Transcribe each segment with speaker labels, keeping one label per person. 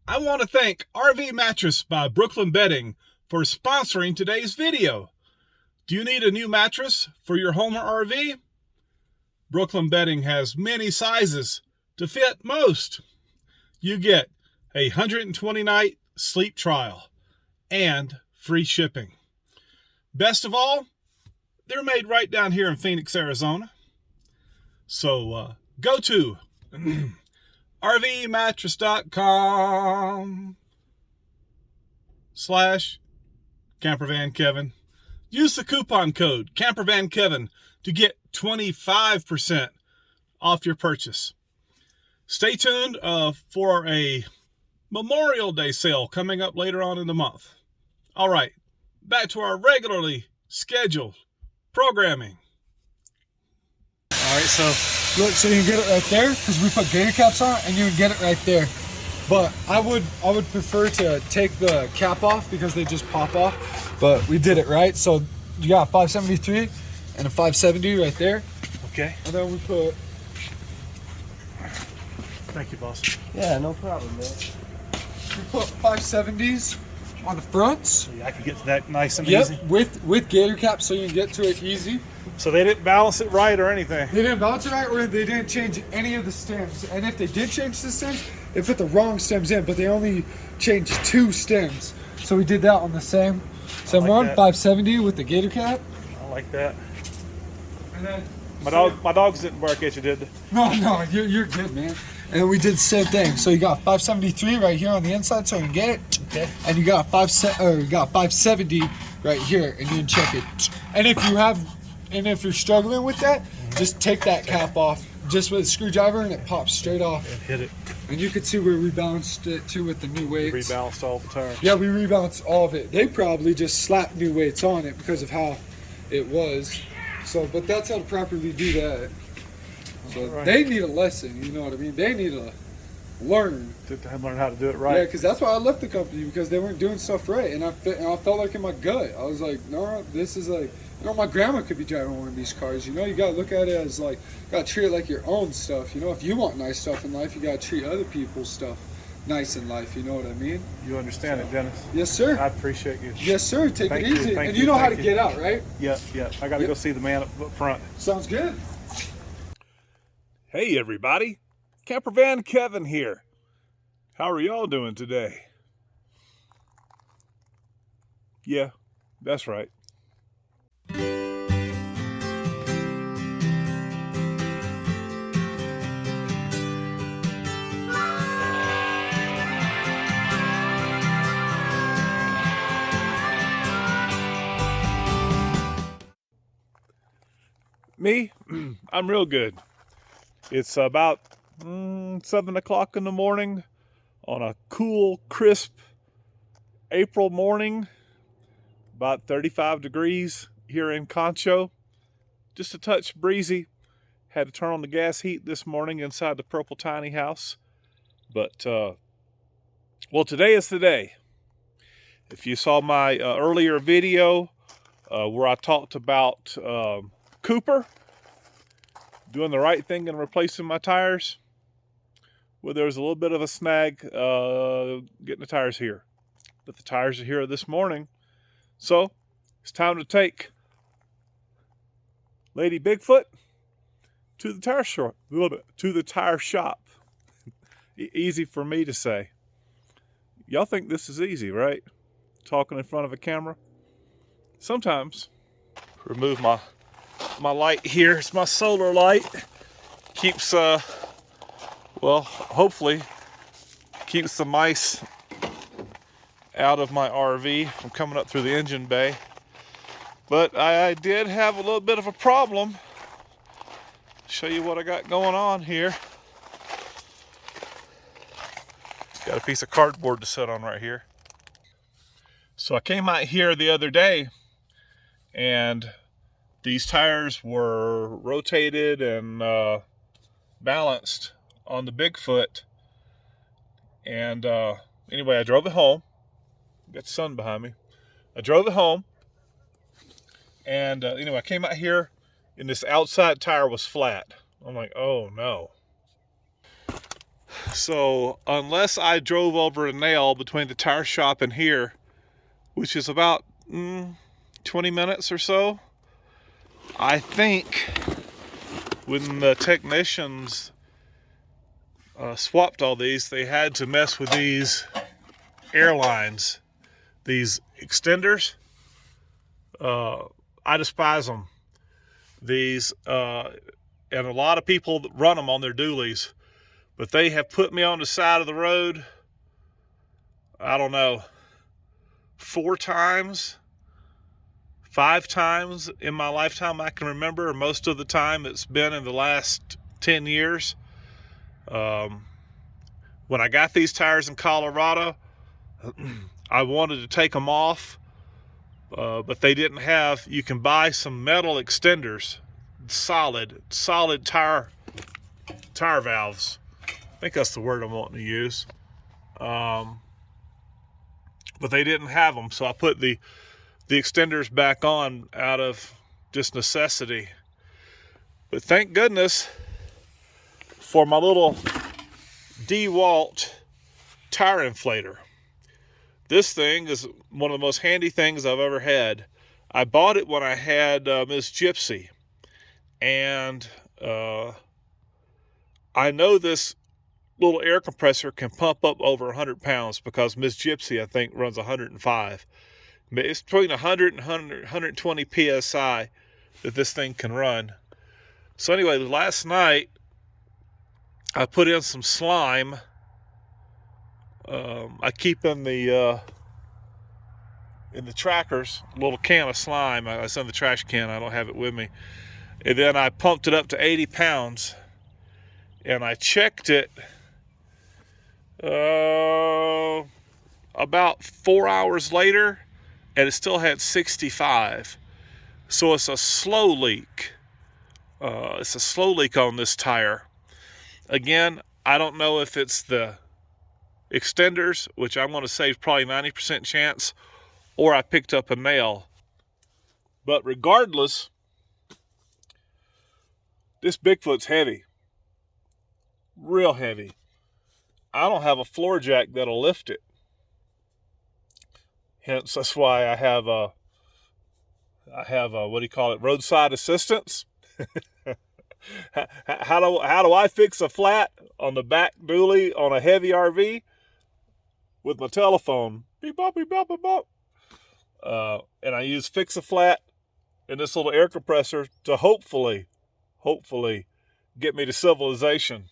Speaker 1: I want to thank RV Mattress by Brooklyn Bedding for sponsoring today's video. Do you need a new mattress for your home or RV? Brooklyn Bedding has many sizes to fit most. You get a 120-night sleep trial and free shipping. Best of all, they're made right down here in Phoenix, Arizona. So go to rvmattress.com/CampervanKevin. Use the coupon code CampervanKevin to get 25% off your purchase. Stay tuned for a Memorial Day sale coming up later on in the month. All right, back to our regularly scheduled programming.
Speaker 2: All right, so look, so you can get it right there because we put gator caps on it, and you can get it right there. But I would prefer to take the cap off because they just pop off. But we did it right. So you got a 573 and a 570 right there.
Speaker 1: Okay.
Speaker 2: And then we put.
Speaker 1: Thank you, boss.
Speaker 3: Yeah, no problem, man.
Speaker 2: We put 570s on the fronts.
Speaker 1: I can get to that nice and
Speaker 2: Yep,
Speaker 1: easy.
Speaker 2: with gator caps, so you can get to it easy.
Speaker 1: So they didn't balance it right or anything.
Speaker 2: They didn't balance it right, or they didn't change any of the stems. And if they did change the stems, they put the wrong stems in, but they only changed 2 stems. So we did that on the same
Speaker 1: like
Speaker 2: one,
Speaker 1: that.
Speaker 2: 570 with the gator cap.
Speaker 1: I like that.
Speaker 2: And then
Speaker 1: My dogs didn't bark at you, did they?
Speaker 2: No, you're good, man. And we did the same thing. So you got 573 right here on the inside, so you can get it.
Speaker 1: Okay.
Speaker 2: And you got 570 right here, and you can check it. And if you're struggling with that, just take that cap off just with a screwdriver, and it pops straight off.
Speaker 1: And hit it.
Speaker 2: And you can see where we balanced it too with the new weights.
Speaker 1: Rebalanced all the time.
Speaker 2: Yeah, we rebalanced all of it. They probably just slapped new weights on it because of how it was. So, but that's how to properly do that. So
Speaker 1: right.
Speaker 2: They need a lesson, you know what I mean? They need to learn.
Speaker 1: To learn how to do it right.
Speaker 2: Yeah, because that's why I left the company, because they weren't doing stuff right. And I felt like in my gut, I was like, no, this is like, you know, my grandma could be driving one of these cars. You know, you got to look at it as like, got to treat it like your own stuff. You know, if you want nice stuff in life, you got to treat other people's stuff nice in life. You know what I mean?
Speaker 1: You understand it, Dennis.
Speaker 2: Yes, sir.
Speaker 1: I appreciate you.
Speaker 2: Yes, sir. Take
Speaker 1: Thank
Speaker 2: it
Speaker 1: you,
Speaker 2: easy.
Speaker 1: thank
Speaker 2: And
Speaker 1: you,
Speaker 2: you know how to
Speaker 1: thank you.
Speaker 2: get out, right?
Speaker 1: Yep. I got to go see the man up front.
Speaker 2: Sounds good.
Speaker 1: Hey, everybody. Campervan Kevin here. How are y'all doing today? Yeah, that's right. Me? I'm real good. It's about 7 o'clock in the morning on a cool, crisp April morning. About 35 degrees here in Concho. Just a touch breezy. Had to turn on the gas heat this morning inside the purple tiny house. But, well, today is the day. If you saw my earlier video where I talked about Cooper doing the right thing and replacing my tires, well, there was a little bit of a snag getting the tires here. But the tires are here this morning. So it's time to take Lady Bigfoot to the tire shop. A little bit to the tire shop. Easy for me to say. Y'all think this is easy, right? Talking in front of a camera. Sometimes. Remove my light here. It's my solar light. Keeps well, hopefully keeps the mice out of my RV from coming up through the engine bay. But I did have a little bit of a problem. Show you what I got going on here. Got a piece of cardboard to sit on right here. So I came out here the other day, and these tires were rotated and balanced on the Bigfoot. And anyway, I drove it home. Got the sun behind me. I drove it home. And anyway, I came out here and this outside tire was flat. I'm like, oh no. So unless I drove over a nail between the tire shop and here, which is about 20 minutes or so, I think when the technicians swapped all these, they had to mess with these airlines, these extenders. I despise them. These, and a lot of people run them on their dualies, but they have put me on the side of the road, I don't know, 4 times, 5 times in my lifetime I can remember. Most of the time it's been in the last 10 years. When I got these tires in Colorado, I wanted to take them off, but they didn't have, you can buy some metal extenders, solid tire valves. I think that's the word I'm wanting to use. But they didn't have them, so I put the extenders back on out of just necessity. But thank goodness for my little DeWalt tire inflator. This thing is one of the most handy things I've ever had. I bought it when I had Miss Gypsy, and I know this little air compressor can pump up over 100 pounds because Miss Gypsy, I think, runs 105. It's between 100 and 120 psi that this thing can run. So anyway, last night I put in some slime. I keep in the trackers a little can of slime. It's in the trash can. I don't have it with me. And then I pumped it up to 80 pounds, and I checked it about 4 hours later, and it still had 65. So it's a slow leak. It's a slow leak on this tire. Again, I don't know if it's the extenders, which I'm going to say is probably 90% chance, or I picked up a nail. But regardless, this Bigfoot's heavy. Real heavy. I don't have a floor jack that'll lift it. Hence, that's why I have a what do you call it? Roadside assistance. How do I fix a flat on the back dually on a heavy RV? With my telephone. Beep bop, beep bop, beep bop. And I use fix a flat and this little air compressor to hopefully get me to civilization.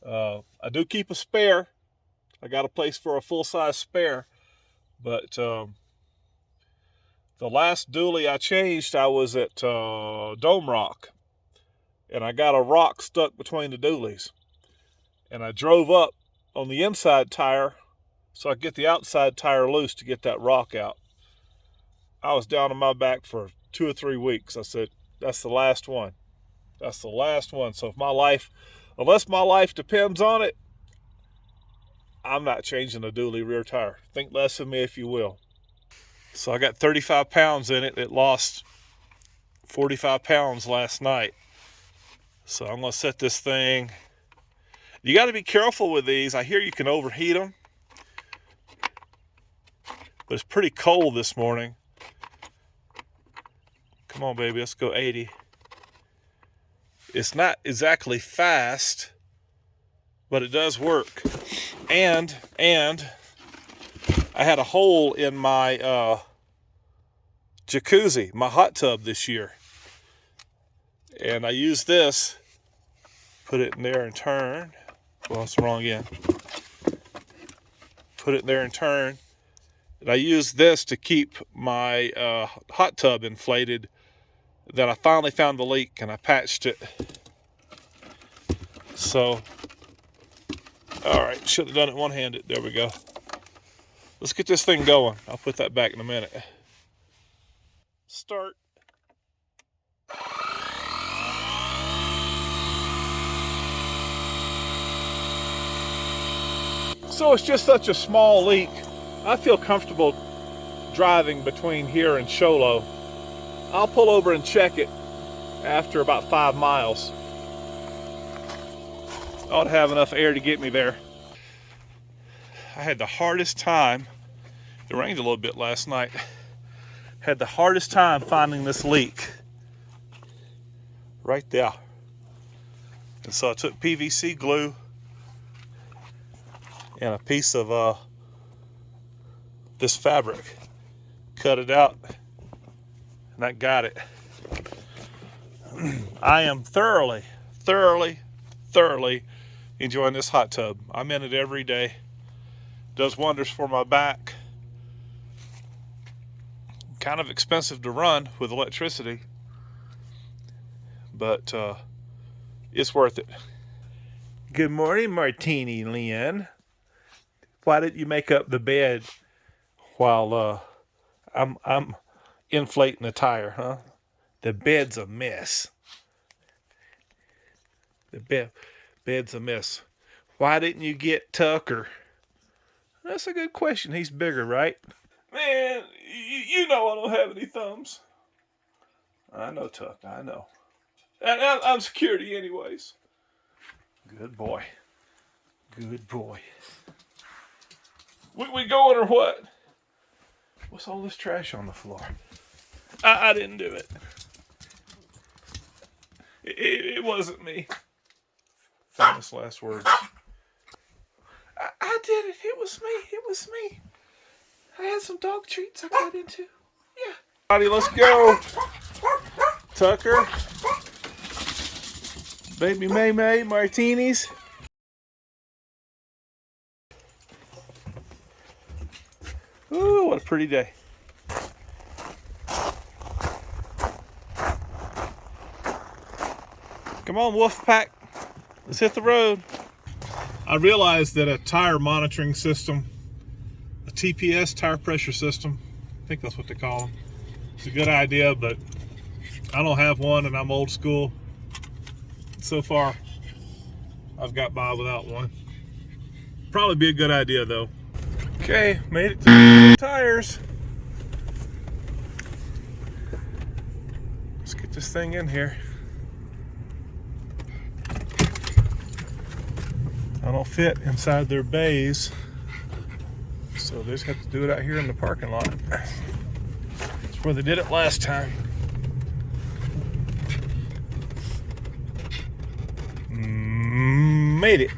Speaker 1: I do keep a spare. I got a place for a full-size spare. But the last dually I changed, I was at Dome Rock. And I got a rock stuck between the dualies. And I drove up on the inside tire so I could get the outside tire loose to get that rock out. I was down on my back for 2 or 3 weeks. I said, that's the last one. That's the last one. So unless my life depends on it, I'm not changing the dually rear tire. Think less of me if you will. So I got 35 pounds in it. It lost 45 pounds last night. So I'm going to set this thing. You got to be careful with these. I hear you can overheat them. But it's pretty cold this morning. Come on, baby. Let's go 80. It's not exactly fast, but it does work. And I had a hole in my jacuzzi, my hot tub this year. And I used this, put it in there and turn. Well, it's wrong again. Put it in there and turn. And I used this to keep my hot tub inflated. Then I finally found the leak and I patched it. So, all right, should have done it one-handed. There we go. Let's get this thing going. I'll put that back in a minute. Start. So it's just such a small leak. I feel comfortable driving between here and Show Low. I'll pull over and check it after about 5 miles. ought to have enough air to get me there. I had the hardest time. It rained a little bit last night. Had the hardest time finding this leak right there. And so I took PVC glue and a piece of this fabric, cut it out, and that got it. I am thoroughly enjoying this hot tub. I'm in it every day. Does wonders for my back. Kind of expensive to run with electricity, but it's worth it. Good morning, Martini Lynn. Why didn't you make up the bed while I'm inflating the tire, huh? The bed's a mess. The bed's a mess. Why didn't you get Tucker? That's a good question. He's bigger, right? Man, you know I don't have any thumbs. I know, Tuck. I know. And I'm security anyways. Good boy. Good boy. We going or what? What's all this trash on the floor? I didn't do it. It wasn't me. Famous last words. I did it. It was me. It was me. I had some dog treats I got into. Yeah. Buddy, let's go. Tucker. Baby May May, martinis. Ooh, what a pretty day. Come on, wolf pack. Let's hit the road. I realized that a tire monitoring system, a TPS, tire pressure system, I think that's what they call them. It's a good idea, but I don't have one and I'm old school. So far, I've got by without one. Probably be a good idea though. Okay, made it to the tires. Let's get this thing in here. I don't fit inside their bays, so they just have to do it out here in the parking lot. That's where they did it last time. Made it.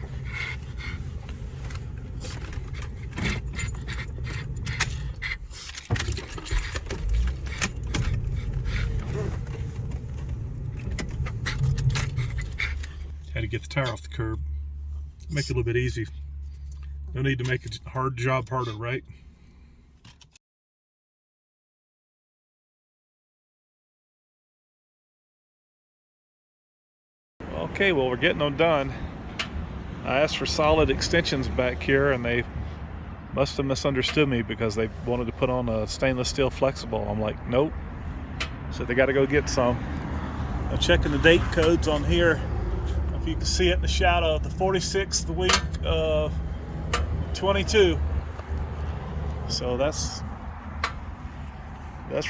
Speaker 1: Had to get the tire off the curb. Make it a little bit easy. No need to make a hard job harder, right? Okay, well, we're getting them done. I asked for solid extensions back here and they must have misunderstood me because they wanted to put on a stainless steel flexible. I'm like, nope. So they got to go get some. I'm checking the date codes on here. If you can see it in the shadow, the 46th week of 22. So that's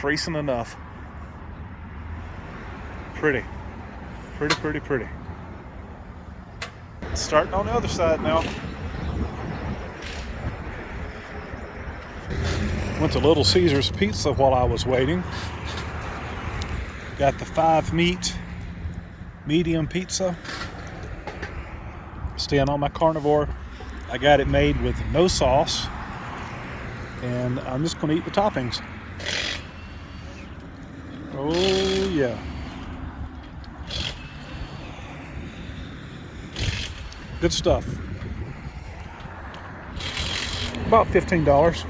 Speaker 1: recent enough. Pretty. Starting on the other side now. Went to Little Caesars Pizza while I was waiting. Got the 5-meat medium pizza. Staying on my carnivore. I got it made with no sauce. And I'm just going to eat the toppings. Oh, yeah. Good stuff. About $15.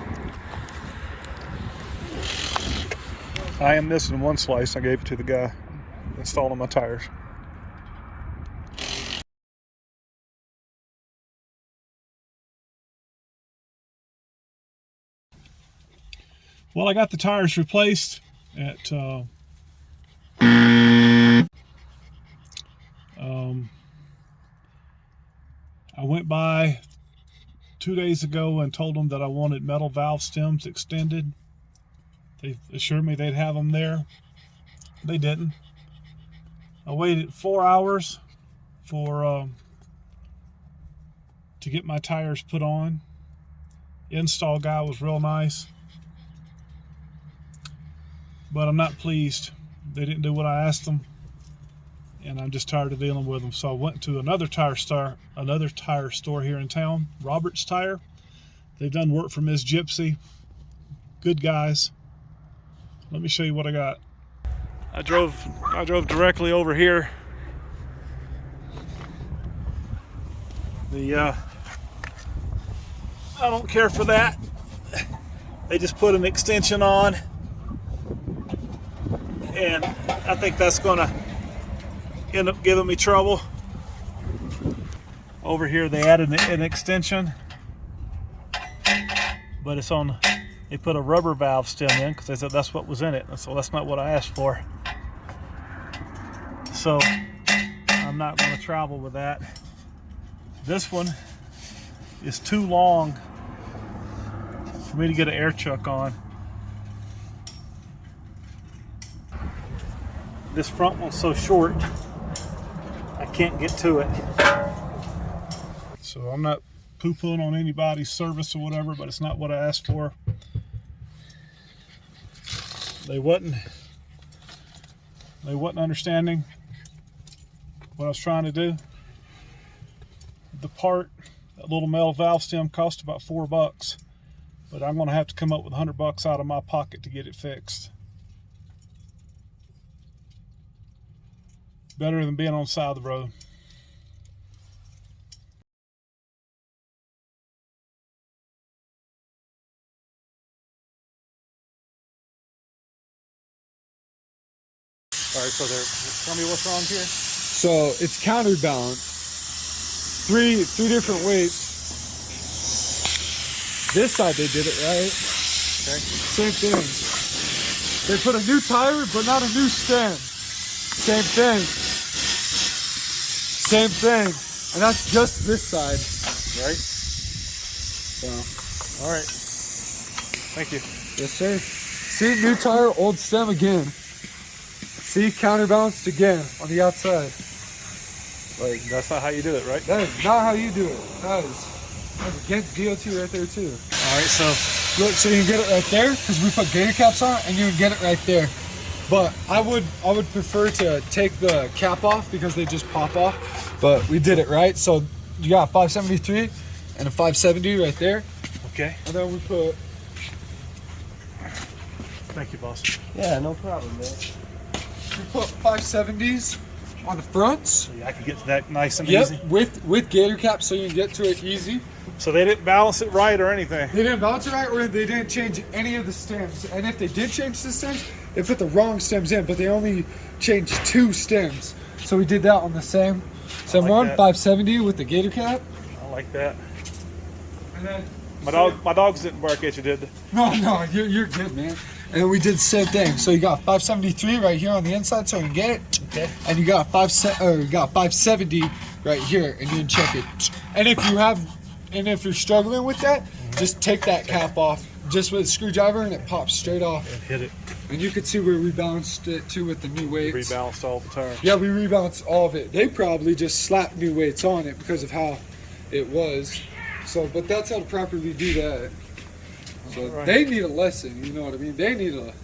Speaker 1: I am missing one slice. I gave it to the guy installing my tires. Well, I got the tires replaced at I went by 2 days ago and told them that I wanted metal valve stems extended. They assured me they'd have them there. They didn't. I waited 4 hours for to get my tires put on. Install guy was real nice, but I'm not pleased. They didn't do what I asked them, and I'm just tired of dealing with them. So I went to another tire store here in town, Roberts Tire. They've done work for Miss Gypsy. Good guys. Let me show you what I got. I drove directly over here. I don't care for that. They just put an extension on, and I think that's gonna end up giving me trouble. Over here they added an extension, but it's on, they put a rubber valve stem in because they said that's what was in it, and so that's not what I asked for. So I'm not going to travel with that. This one is too long for me to get an air chuck on. This front one's so short, I can't get to it. So I'm not poo-pooing on anybody's service or whatever, but it's not what I asked for. They wasn't understanding what I was trying to do. The part, that little metal valve stem, cost about $4, but I'm going to have to come up with $100 out of my pocket to get it fixed. Better than being on the side of the road. All right, so tell me what's wrong here.
Speaker 2: So it's counterbalanced. Three different weights. This side they did it right.
Speaker 1: Okay.
Speaker 2: Same thing. They put a new tire, but not a new stem. Same thing. Same thing. And that's just this side.
Speaker 1: Right.
Speaker 2: So.
Speaker 1: All right. Thank you.
Speaker 2: Yes, sir. See, new tire, old stem again. See, counterbalanced again on the outside.
Speaker 1: Like, that's not how you do it, right?
Speaker 2: That is not how you do it. That's against DOT right there too.
Speaker 1: All right, so
Speaker 2: look, so you can get it right there because we put gator caps on, and you can get it right there. But I would prefer to take the cap off because they just pop off. But we did it right. So you got a 573 and a 570 right there.
Speaker 1: okay.
Speaker 2: And then we put.
Speaker 1: Thank you, boss.
Speaker 3: Yeah, no problem, man.
Speaker 2: We put 570s on the fronts.
Speaker 1: So yeah, I can get to that nice and
Speaker 2: Yep,
Speaker 1: easy.
Speaker 2: with gator caps, so you can get to it easy.
Speaker 1: So they didn't balance it right or anything.
Speaker 2: They didn't balance it right, or they didn't change any of the stems. And if they did change the stems, they put the wrong stems in, but they only changed 2 stems. So we did that on the same
Speaker 1: like
Speaker 2: one,
Speaker 1: that.
Speaker 2: 570 with the gator cap.
Speaker 1: I like that.
Speaker 2: And then
Speaker 1: My dogs didn't bark at you, did they?
Speaker 2: No, you're good, man. And then we did the same thing. So you got 573 right here on the inside, so you can get it.
Speaker 1: Okay.
Speaker 2: And you got 570 right here, and you can check it. And if you're struggling with that, just take that cap off, just with a screwdriver, and it pops straight off.
Speaker 1: And hit it.
Speaker 2: And you can see where we balanced it too with the new weights.
Speaker 1: Rebalanced all the time.
Speaker 2: Yeah, we rebalanced all of it. They probably just slapped new weights on it because of how it was. So, but that's how to properly do that. So
Speaker 1: right.
Speaker 2: They need a lesson, you know what I mean? They need to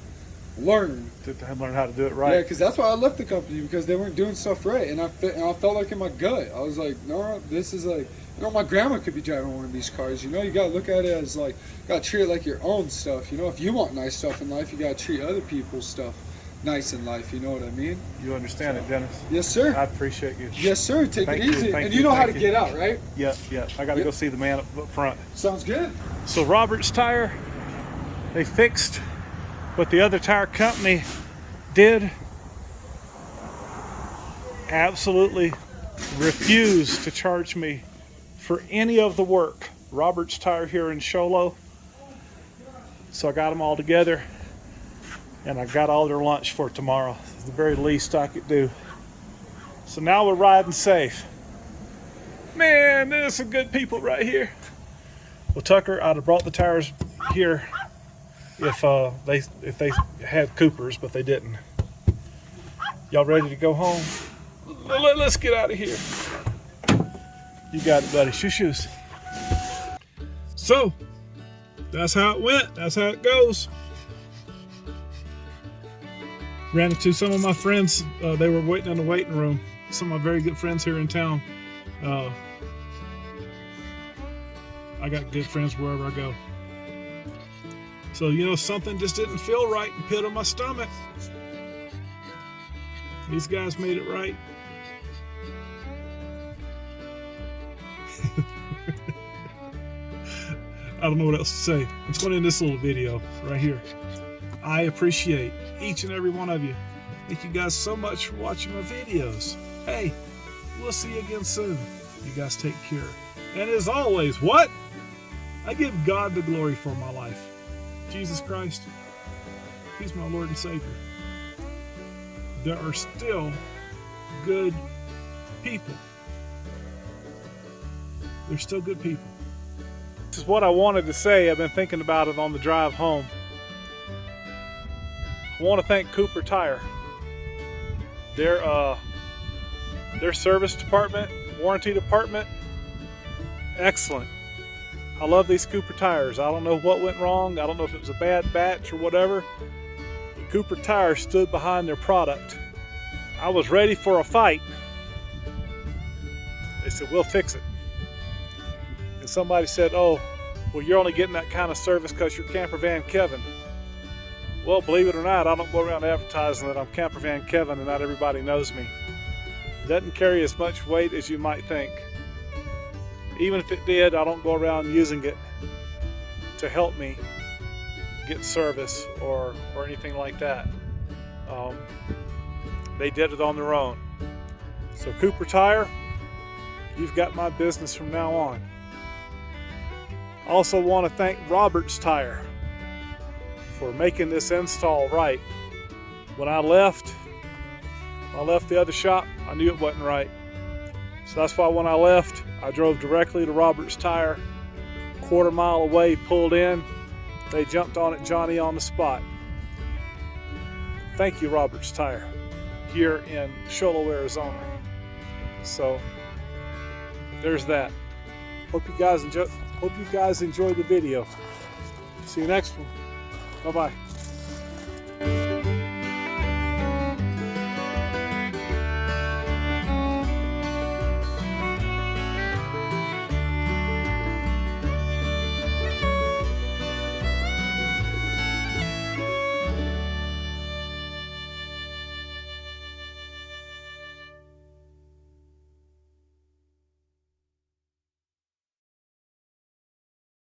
Speaker 2: learn.
Speaker 1: To learn how to do it right.
Speaker 2: Yeah, because that's why I left the company, because they weren't doing stuff right. And I felt like in my gut, I was like, no, this is like, you know, my grandma could be driving one of these cars. You know, you got to look at it as like, you got to treat it like your own stuff. You know, if you want nice stuff in life, you got to treat other people's stuff nice in life. You know what I mean?
Speaker 1: You understand it, Dennis.
Speaker 2: Yes, sir.
Speaker 1: I appreciate you.
Speaker 2: Yes, sir. Take
Speaker 1: Thank
Speaker 2: it
Speaker 1: you,
Speaker 2: easy.
Speaker 1: thank
Speaker 2: And
Speaker 1: you,
Speaker 2: you know how to
Speaker 1: thank you.
Speaker 2: get out, right?
Speaker 1: Yeah. I got to go see the man up front.
Speaker 2: Sounds good.
Speaker 1: So Roberts Tire, they fixed what the other tire company did. Absolutely refused to charge me for any of the work. Roberts Tire here in Sholo. So I got them all together, and I got all their lunch for tomorrow. It's the very least I could do. So now we're riding safe. Man, there's some good people right here. Well, Tucker, I'd have brought the tires here if they had Coopers, but they didn't. Y'all ready to go home? Let's get out of here. You got it, buddy. Shoes. So that's how it went. That's how it goes. Ran into some of my friends. They were waiting in the waiting room. Some of my very good friends here in town. I got good friends wherever I go. So, you know, something just didn't feel right in the pit of my stomach. These guys made it right. I don't know what else to say. It's going to end this little video right here. I appreciate each and every one of you. Thank you guys so much for watching my videos. Hey, we'll see you again soon. You guys take care. And as always, what? I give God the glory for my life. Jesus Christ, He's my Lord and Savior. There are still good people. There's still good people. This is what I wanted to say. I've been thinking about it on the drive home. I want to thank Cooper Tire. Their service department, warranty department, excellent. I love these Cooper tires. I don't know what went wrong. I don't know if it was a bad batch or whatever. Cooper Tire stood behind their product. I was ready for a fight. They said, we'll fix it. And somebody said, oh, well, you're only getting that kind of service because you're Camper Van Kevin. Well, believe it or not, I don't go around advertising that I'm Camper Van Kevin and not everybody knows me. It doesn't carry as much weight as you might think. Even if it did, I don't go around using it to help me get service or anything like that. They did it on their own. So Cooper Tire, you've got my business from now on. I also want to thank Roberts Tire for making this install right. When I left the other shop, I knew it wasn't right. So that's why when I left, I drove directly to Roberts Tire, quarter mile away, pulled in. They jumped on it, Johnny, on the spot. Thank you, Roberts Tire, here in Sholo, Arizona. So there's that. Hope you guys enjoyed the video. See you next one. Bye-bye.